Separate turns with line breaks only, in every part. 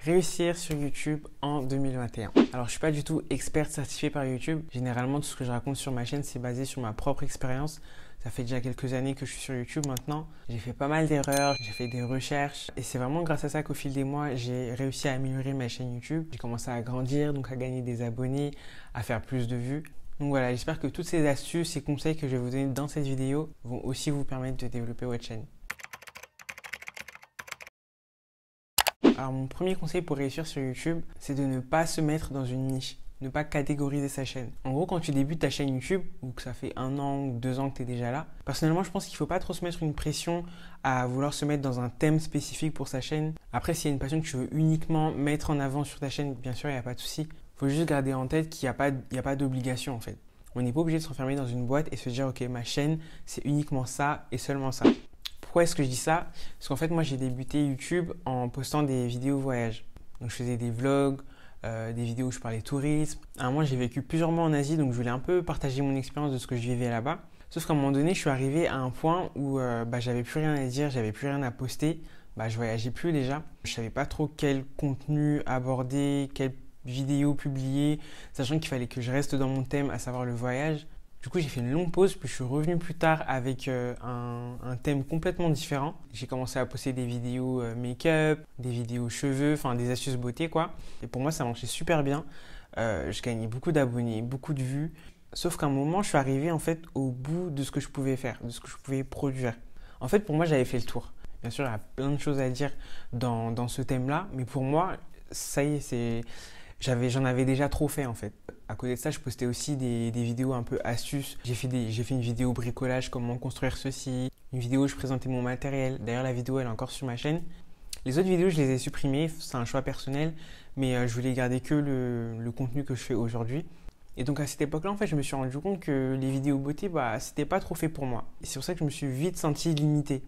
Réussir sur YouTube en 2021. Alors, je suis pas du tout expert certifié par YouTube. Généralement, tout ce que je raconte sur ma chaîne, c'est basé sur ma propre expérience. Ça fait déjà quelques années que je suis sur YouTube maintenant. J'ai fait pas mal d'erreurs, j'ai fait des recherches et c'est vraiment grâce à ça qu'au fil des mois, j'ai réussi à améliorer ma chaîne YouTube. J'ai commencé à grandir, donc à gagner des abonnés, à faire plus de vues. Donc voilà, j'espère que toutes ces astuces et conseils que je vais vous donner dans cette vidéo vont aussi vous permettre de développer votre chaîne. Alors mon premier conseil pour réussir sur YouTube, c'est de ne pas se mettre dans une niche, ne pas catégoriser sa chaîne. En gros, quand tu débutes ta chaîne YouTube, ou que ça fait 1 an ou 2 ans que tu es déjà là, personnellement, je pense qu'il ne faut pas trop se mettre une pression à vouloir se mettre dans un thème spécifique pour sa chaîne. Après, s'il y a une passion que tu veux uniquement mettre en avant sur ta chaîne, bien sûr, il n'y a pas de souci. Il faut juste garder en tête qu'il n'y a pas d'obligation en fait. On n'est pas obligé de s'enfermer dans une boîte et se dire, ok, ma chaîne, c'est uniquement ça et seulement ça. Pourquoi est-ce que je dis ça? Parce qu'en fait, moi, j'ai débuté YouTube en postant des vidéos voyage. Donc, je faisais des vlogs, des vidéos où je parlais tourisme. À un moment, j'ai vécu plusieurs mois en Asie, donc je voulais un peu partager mon expérience de ce que je vivais là-bas. Sauf qu'à un moment donné, je suis arrivé à un point où j'avais plus rien à dire, j'avais plus rien à poster. Je voyageais plus déjà. Je savais pas trop quel contenu aborder, quelle vidéo publier, sachant qu'il fallait que je reste dans mon thème, à savoir le voyage. Du coup, j'ai fait une longue pause, puis je suis revenu plus tard avec un thème complètement différent. J'ai commencé à poster des vidéos make-up, des vidéos cheveux, enfin des astuces beauté quoi. Et pour moi, ça marchait super bien. Je gagnais beaucoup d'abonnés, beaucoup de vues. Sauf qu'à un moment, je suis arrivé en fait au bout de ce que je pouvais faire, de ce que je pouvais produire. En fait, pour moi, j'avais fait le tour. Bien sûr, il y a plein de choses à dire dans ce thème-là, mais pour moi, ça y est, j'en avais déjà trop fait en fait. À côté de ça, je postais aussi des vidéos un peu astuces. J'ai fait une vidéo bricolage, comment construire ceci. Une vidéo où je présentais mon matériel. D'ailleurs, la vidéo, elle est encore sur ma chaîne. Les autres vidéos, je les ai supprimées. C'est un choix personnel. Mais je voulais garder que le contenu que je fais aujourd'hui. Et donc, à cette époque-là, en fait, je me suis rendu compte que les vidéos beauté, c'était pas trop fait pour moi. Et c'est pour ça que je me suis vite senti limité.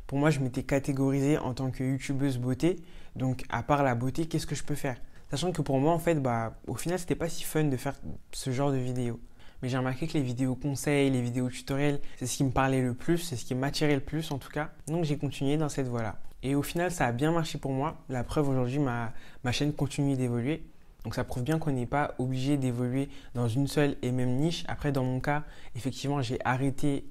Pour moi, je m'étais catégorisée en tant que youtubeuse beauté. Donc, à part la beauté, qu'est-ce que je peux faire? Sachant que pour moi, en fait, au final, c'était pas si fun de faire ce genre de vidéos. Mais j'ai remarqué que les vidéos conseils, les vidéos tutoriels, c'est ce qui me parlait le plus, c'est ce qui m'attirait le plus en tout cas. Donc j'ai continué dans cette voie-là. Et au final, ça a bien marché pour moi. La preuve, aujourd'hui, ma chaîne continue d'évoluer. Donc ça prouve bien qu'on n'est pas obligé d'évoluer dans une seule et même niche. Après, dans mon cas, effectivement, j'ai arrêté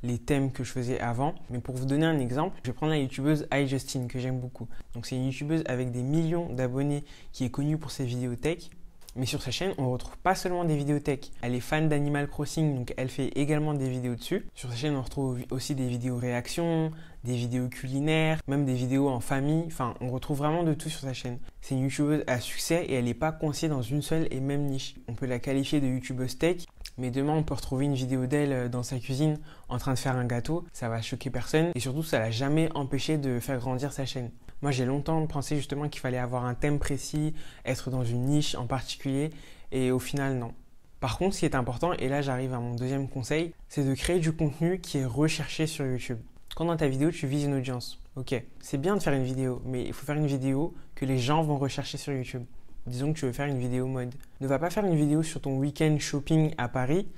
les thèmes que je faisais avant. Mais pour vous donner un exemple, je vais prendre la youtubeuse iJustine que j'aime beaucoup. Donc c'est une youtubeuse avec des millions d'abonnés qui est connue pour ses vidéos tech. Mais sur sa chaîne, on ne retrouve pas seulement des vidéos tech. Elle est fan d'Animal Crossing, donc elle fait également des vidéos dessus. Sur sa chaîne, on retrouve aussi des vidéos réactions, des vidéos culinaires, même des vidéos en famille. Enfin, on retrouve vraiment de tout sur sa chaîne. C'est une youtubeuse à succès et elle n'est pas coincée dans une seule et même niche. On peut la qualifier de youtubeuse tech, mais demain, on peut retrouver une vidéo d'elle dans sa cuisine en train de faire un gâteau. Ça va choquer personne et surtout, ça ne l'a jamais empêché de faire grandir sa chaîne. Moi, j'ai longtemps pensé justement qu'il fallait avoir un thème précis, être dans une niche en particulier et au final, non. Par contre, ce qui est important, et là j'arrive à mon deuxième conseil, c'est de créer du contenu qui est recherché sur YouTube. Quand dans ta vidéo, tu vises une audience, ok, c'est bien de faire une vidéo, mais il faut faire une vidéo que les gens vont rechercher sur YouTube. Disons que tu veux faire une vidéo mode. Ne va pas faire une vidéo sur ton week-end shopping à Paris,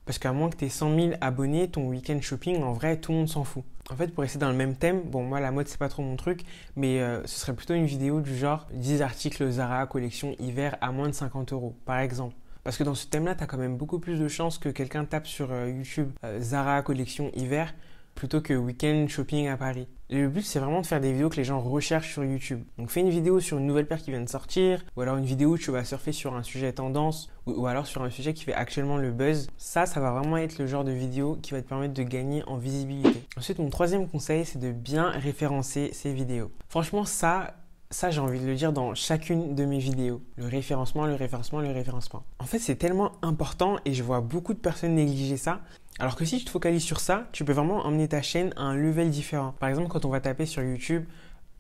parce qu'à moins que tu aies 100 000 abonnés, ton week-end shopping, en vrai, tout le monde s'en fout. En fait, pour rester dans le même thème, bon, moi, la mode, c'est pas trop mon truc, mais ce serait plutôt une vidéo du genre 10 articles Zara collection hiver à moins de 50 €, par exemple. Parce que dans ce thème-là, tu as quand même beaucoup plus de chances que quelqu'un tape sur YouTube Zara collection hiver plutôt que week-end shopping à Paris. Et le but, c'est vraiment de faire des vidéos que les gens recherchent sur YouTube. Donc, fais une vidéo sur une nouvelle paire qui vient de sortir, ou alors une vidéo où tu vas surfer sur un sujet tendance, ou alors sur un sujet qui fait actuellement le buzz. Ça va vraiment être le genre de vidéo qui va te permettre de gagner en visibilité. Ensuite, mon troisième conseil, c'est de bien référencer ces vidéos. Franchement, ça, j'ai envie de le dire dans chacune de mes vidéos. Le référencement, le référencement, le référencement. En fait, c'est tellement important et je vois beaucoup de personnes négliger ça. Alors que si tu te focalises sur ça, tu peux vraiment emmener ta chaîne à un level différent. Par exemple, quand on va taper sur YouTube,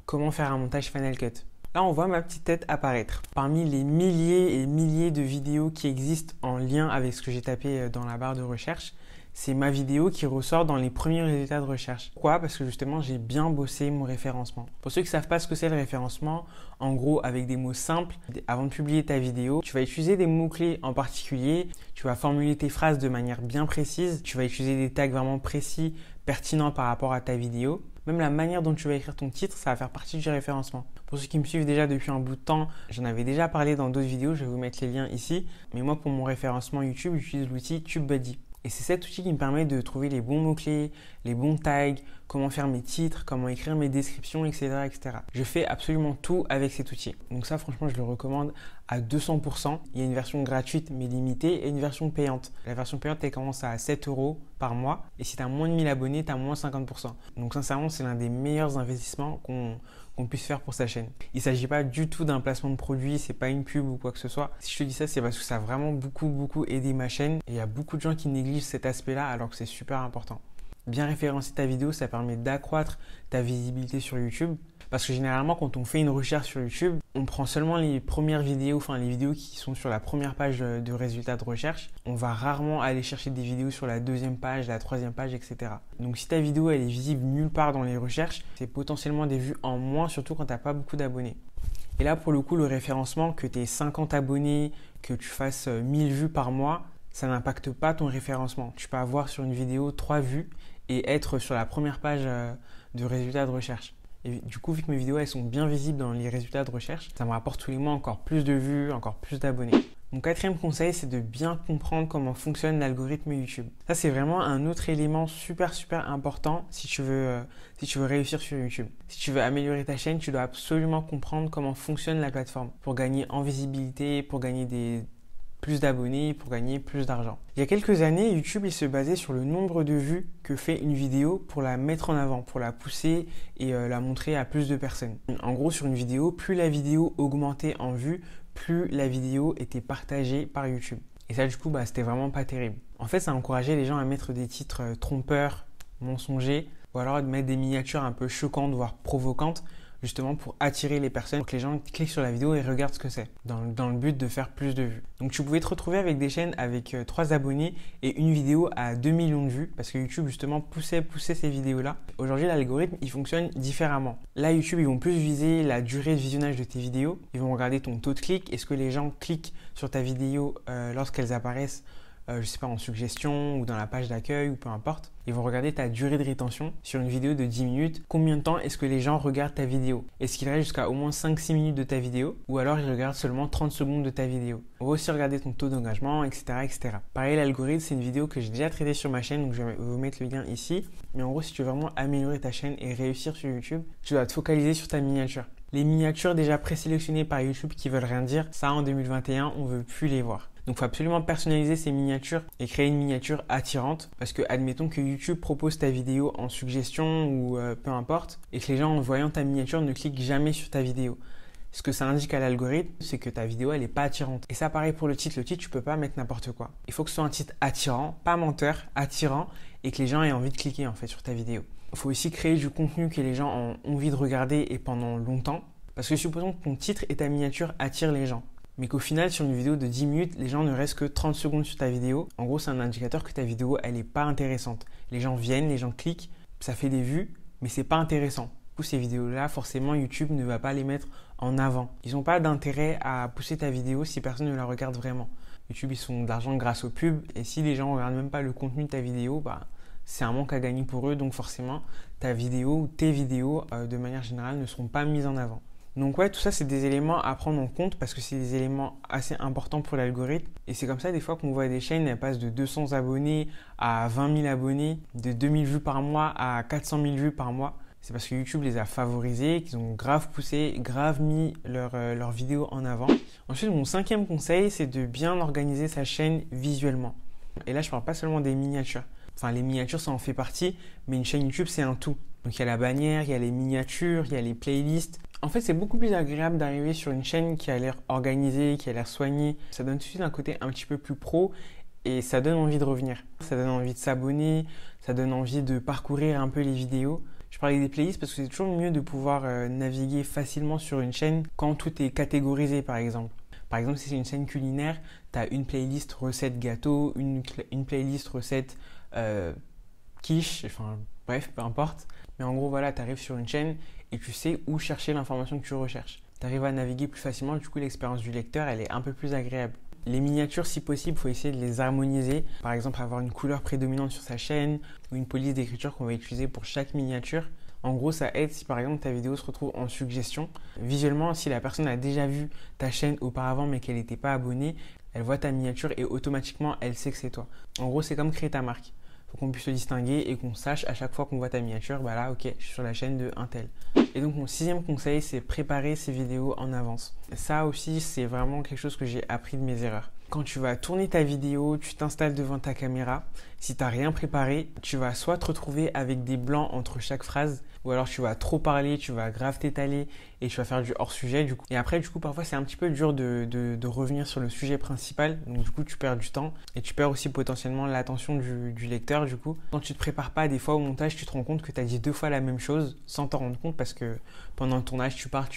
comment faire un montage Final Cut. Là, on voit ma petite tête apparaître. Parmi les milliers et milliers de vidéos qui existent en lien avec ce que j'ai tapé dans la barre de recherche, c'est ma vidéo qui ressort dans les premiers résultats de recherche. Pourquoi? Parce que justement, j'ai bien bossé mon référencement. Pour ceux qui ne savent pas ce que c'est le référencement, en gros, avec des mots simples, avant de publier ta vidéo, tu vas utiliser des mots-clés en particulier, tu vas formuler tes phrases de manière bien précise, tu vas utiliser des tags vraiment précis, pertinents par rapport à ta vidéo. Même la manière dont tu vas écrire ton titre, ça va faire partie du référencement. Pour ceux qui me suivent déjà depuis un bout de temps, j'en avais déjà parlé dans d'autres vidéos, je vais vous mettre les liens ici. Mais moi, pour mon référencement YouTube, j'utilise l'outil TubeBuddy. Et c'est cet outil qui me permet de trouver les bons mots-clés, les bons tags, comment faire mes titres, comment écrire mes descriptions, etc., etc. Je fais absolument tout avec cet outil. Donc ça, franchement, je le recommande à 200%. Il y a une version gratuite mais limitée et une version payante. La version payante, elle commence à 7 € par mois. Et si tu as moins de 1000 abonnés, tu as moins 50%. Donc sincèrement, c'est l'un des meilleurs investissements qu'on puisse faire pour sa chaîne. Il ne s'agit pas du tout d'un placement de produit, c'est pas une pub ou quoi que ce soit. Si je te dis ça, c'est parce que ça a vraiment beaucoup aidé ma chaîne. Et il y a beaucoup de gens qui négligent cet aspect-là alors que c'est super important. Bien référencer ta vidéo, ça permet d'accroître ta visibilité sur YouTube. Parce que généralement, quand on fait une recherche sur YouTube, on prend seulement les premières vidéos, enfin les vidéos qui sont sur la première page de résultats de recherche. On va rarement aller chercher des vidéos sur la deuxième page, la troisième page, etc. Donc si ta vidéo elle est visible nulle part dans les recherches, c'est potentiellement des vues en moins, surtout quand tu n'as pas beaucoup d'abonnés. Et là, pour le coup, le référencement, que tu aies 50 abonnés, que tu fasses 1000 vues par mois, ça n'impacte pas ton référencement. Tu peux avoir sur une vidéo 3 vues et être sur la première page de résultats de recherche. Et du coup, vu que mes vidéos elles sont bien visibles dans les résultats de recherche, ça me rapporte tous les mois encore plus de vues, encore plus d'abonnés. Mon quatrième conseil, c'est de bien comprendre comment fonctionne l'algorithme YouTube. Ça, c'est vraiment un autre élément super important si tu veux réussir sur YouTube. Si tu veux améliorer ta chaîne, tu dois absolument comprendre comment fonctionne la plateforme pour gagner en visibilité, pour gagner plus d'abonnés, pour gagner plus d'argent. Il y a quelques années, YouTube il se basait sur le nombre de vues que fait une vidéo pour la mettre en avant, pour la pousser et la montrer à plus de personnes. En gros, sur une vidéo, plus la vidéo augmentait en vues, plus la vidéo était partagée par YouTube. Et ça, du coup, c'était vraiment pas terrible. En fait, ça encourageait les gens à mettre des titres trompeurs, mensongers, ou alors de mettre des miniatures un peu choquantes, voire provocantes, justement pour attirer les personnes, pour que les gens cliquent sur la vidéo et regardent ce que c'est, dans le but de faire plus de vues. Donc tu pouvais te retrouver avec des chaînes avec 3 abonnés et une vidéo à 2 millions de vues, parce que YouTube justement poussait ces vidéos-là. Aujourd'hui, l'algorithme, il fonctionne différemment. Là, YouTube, ils vont plus viser la durée de visionnage de tes vidéos. Ils vont regarder ton taux de clic. Est-ce que les gens cliquent sur ta vidéo lorsqu'elles apparaissent je sais pas, en suggestion ou dans la page d'accueil ou peu importe. Ils vont regarder ta durée de rétention sur une vidéo de 10 minutes. Combien de temps est-ce que les gens regardent ta vidéo? Est-ce qu'ils restent jusqu'à au moins 5-6 minutes de ta vidéo ou alors ils regardent seulement 30 secondes de ta vidéo? On va aussi regarder ton taux d'engagement, etc., etc. Pareil, l'algorithme, c'est une vidéo que j'ai déjà traitée sur ma chaîne, donc je vais vous mettre le lien ici. Mais en gros, si tu veux vraiment améliorer ta chaîne et réussir sur YouTube, tu dois te focaliser sur ta miniature. Les miniatures déjà présélectionnées par YouTube qui veulent rien dire, ça en 2021, on ne veut plus les voir. Donc il faut absolument personnaliser ces miniatures et créer une miniature attirante parce que admettons que YouTube propose ta vidéo en suggestion ou peu importe et que les gens en voyant ta miniature ne cliquent jamais sur ta vidéo. Ce que ça indique à l'algorithme, c'est que ta vidéo elle n'est pas attirante. Et ça pareil pour le titre. Le titre, tu peux pas mettre n'importe quoi. Il faut que ce soit un titre attirant, pas menteur, attirant et que les gens aient envie de cliquer en fait sur ta vidéo. Il faut aussi créer du contenu que les gens ont envie de regarder et pendant longtemps. Parce que supposons que ton titre et ta miniature attirent les gens. Mais qu'au final, sur une vidéo de 10 minutes, les gens ne restent que 30 secondes sur ta vidéo. En gros, c'est un indicateur que ta vidéo, elle n'est pas intéressante. Les gens viennent, les gens cliquent, ça fait des vues, mais c'est pas intéressant. Du coup, ces vidéos-là, forcément, YouTube ne va pas les mettre en avant. Ils n'ont pas d'intérêt à pousser ta vidéo si personne ne la regarde vraiment. YouTube, ils font de l'argent grâce aux pubs. Et si les gens ne regardent même pas le contenu de ta vidéo, c'est un manque à gagner pour eux. Donc forcément, ta vidéo ou tes vidéos, de manière générale, ne seront pas mises en avant. Donc ouais, tout ça, c'est des éléments à prendre en compte parce que c'est des éléments assez importants pour l'algorithme. Et c'est comme ça des fois qu'on voit des chaînes, elles passent de 200 abonnés à 20 000 abonnés, de 2000 vues par mois à 400 000 vues par mois. C'est parce que YouTube les a favorisés, qu'ils ont grave poussé, grave mis leurs vidéos en avant. Ensuite, mon 5e conseil, c'est de bien organiser sa chaîne visuellement. Et là, je parle pas seulement des miniatures. Enfin, les miniatures, ça en fait partie, mais une chaîne YouTube, c'est un tout. Donc, il y a la bannière, il y a les miniatures, il y a les playlists. En fait, c'est beaucoup plus agréable d'arriver sur une chaîne qui a l'air organisée, qui a l'air soignée. Ça donne tout de suite un côté un petit peu plus pro et ça donne envie de revenir. Ça donne envie de s'abonner, ça donne envie de parcourir un peu les vidéos. Je parlais des playlists parce que c'est toujours mieux de pouvoir naviguer facilement sur une chaîne quand tout est catégorisé, par exemple. Par exemple, si c'est une chaîne culinaire, tu as une playlist recette gâteau, une playlist recette quiche, enfin bref, peu importe. Mais en gros, voilà, tu arrives sur une chaîne et tu sais où chercher l'information que tu recherches. Tu arrives à naviguer plus facilement, du coup l'expérience du lecteur, elle est un peu plus agréable. Les miniatures, si possible, il faut essayer de les harmoniser. Par exemple, avoir une couleur prédominante sur sa chaîne ou une police d'écriture qu'on va utiliser pour chaque miniature. En gros, ça aide si par exemple ta vidéo se retrouve en suggestion. Visuellement, si la personne a déjà vu ta chaîne auparavant mais qu'elle n'était pas abonnée, elle voit ta miniature et automatiquement elle sait que c'est toi. En gros, c'est comme créer ta marque. Il faut qu'on puisse se distinguer et qu'on sache à chaque fois qu'on voit ta miniature, bah là, ok, je suis sur la chaîne de un tel. Et donc mon 6e conseil, c'est préparer ces vidéos en avance. Ça aussi, c'est vraiment quelque chose que j'ai appris de mes erreurs. Quand tu vas tourner ta vidéo, tu t'installes devant ta caméra. Si tu n'as rien préparé, tu vas soit te retrouver avec des blancs entre chaque phrase, ou alors tu vas trop parler, tu vas grave t'étaler et tu vas faire du hors-sujet. Du coup. Et après, du coup, parfois, c'est un petit peu dur de revenir sur le sujet principal. Donc, du coup, tu perds du temps et tu perds aussi potentiellement l'attention du lecteur. Du coup, quand tu ne te prépares pas, des fois au montage, tu te rends compte que tu as dit 2 fois la même chose sans t'en rendre compte parce que pendant le tournage, tu parles.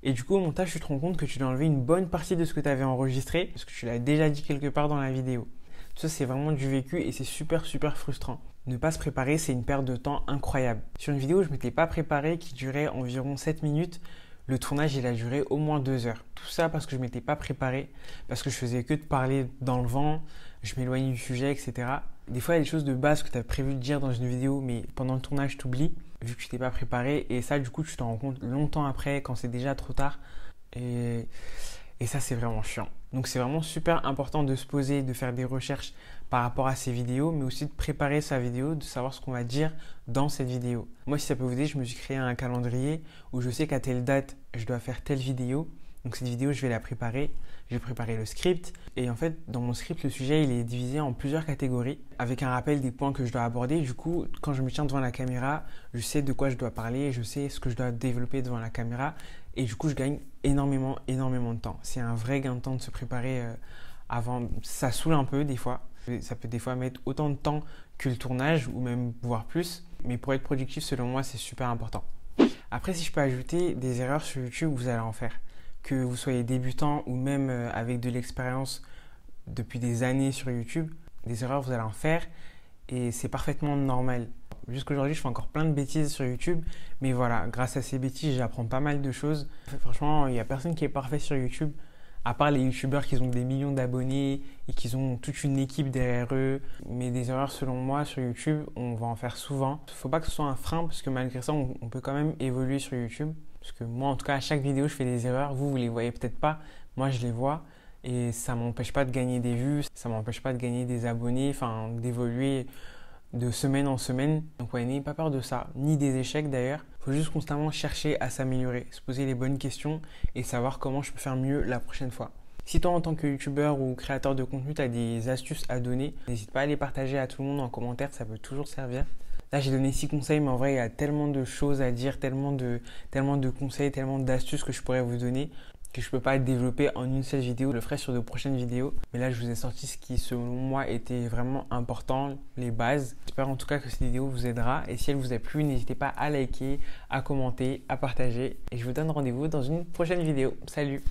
Et du coup, au montage, tu te rends compte que tu dois enlever une bonne partie de ce que tu avais enregistré parce que tu l'as déjà dit quelque part dans la vidéo. Ça, c'est vraiment du vécu et c'est super, super frustrant. Ne pas se préparer, c'est une perte de temps incroyable. Sur une vidéo, je ne m'étais pas préparé qui durait environ 7 minutes. Le tournage, il a duré au moins 2 heures. Tout ça parce que je ne m'étais pas préparé, parce que je faisais que de parler dans le vent, je m'éloignais du sujet, etc. Des fois, il y a des choses de base que tu as prévu de dire dans une vidéo, mais pendant le tournage, tu oublies, vu que tu t'es pas préparé. Et ça, du coup, tu t'en rends compte longtemps après, quand c'est déjà trop tard. Et ça, c'est vraiment chiant. Donc, c'est vraiment super important de se poser, de faire des recherches par rapport à ces vidéos, mais aussi de préparer sa vidéo, de savoir ce qu'on va dire dans cette vidéo. Moi, si ça peut vous aider, je me suis créé un calendrier où je sais qu'à telle date, je dois faire telle vidéo. Donc, cette vidéo, je vais la préparer. Je vais préparer le script. Et en fait, dans mon script, le sujet, il est divisé en plusieurs catégories avec un rappel des points que je dois aborder. Du coup, quand je me tiens devant la caméra, je sais de quoi je dois parler, je sais ce que je dois développer devant la caméra. Et du coup, je gagne énormément de temps. C'est un vrai gain de temps de se préparer avant. Ça saoule un peu des fois. Ça peut des fois mettre autant de temps que le tournage ou même voire plus. Mais pour être productif, selon moi, c'est super important. Après, si je peux ajouter des erreurs sur YouTube, vous allez en faire. Que vous soyez débutant ou même avec de l'expérience depuis des années sur YouTube, des erreurs, vous allez en faire et c'est parfaitement normal. Jusqu'aujourd'hui, je fais encore plein de bêtises sur YouTube, mais voilà, grâce à ces bêtises, j'apprends pas mal de choses. Franchement, il n'y a personne qui est parfait sur YouTube, à part les YouTubeurs qui ont des millions d'abonnés et qui ont toute une équipe derrière eux. Mais des erreurs, selon moi, sur YouTube, on va en faire souvent. Il ne faut pas que ce soit un frein, parce que malgré ça, on peut quand même évoluer sur YouTube. Parce que moi, en tout cas, à chaque vidéo, je fais des erreurs. Vous les voyez peut-être pas. Moi, je les vois. Et ça ne m'empêche pas de gagner des vues. Ça ne m'empêche pas de gagner des abonnés. Enfin, d'évoluer de semaine en semaine. Donc, ouais, n'ayez pas peur de ça. Ni des échecs, d'ailleurs. Il faut juste constamment chercher à s'améliorer. Se poser les bonnes questions et savoir comment je peux faire mieux la prochaine fois. Si toi, en tant que youtubeur ou créateur de contenu, tu as des astuces à donner, n'hésite pas à les partager à tout le monde en commentaire. Ça peut toujours servir. Là, j'ai donné 6 conseils, mais en vrai, il y a tellement de choses à dire, tellement de conseils, tellement d'astuces que je pourrais vous donner que je ne peux pas développer en une seule vidéo. Je le ferai sur de prochaines vidéos. Mais là, je vous ai sorti ce qui, selon moi, était vraiment important, les bases. J'espère en tout cas que cette vidéo vous aidera. Et si elle vous a plu, n'hésitez pas à liker, à commenter, à partager. Et je vous donne rendez-vous dans une prochaine vidéo. Salut!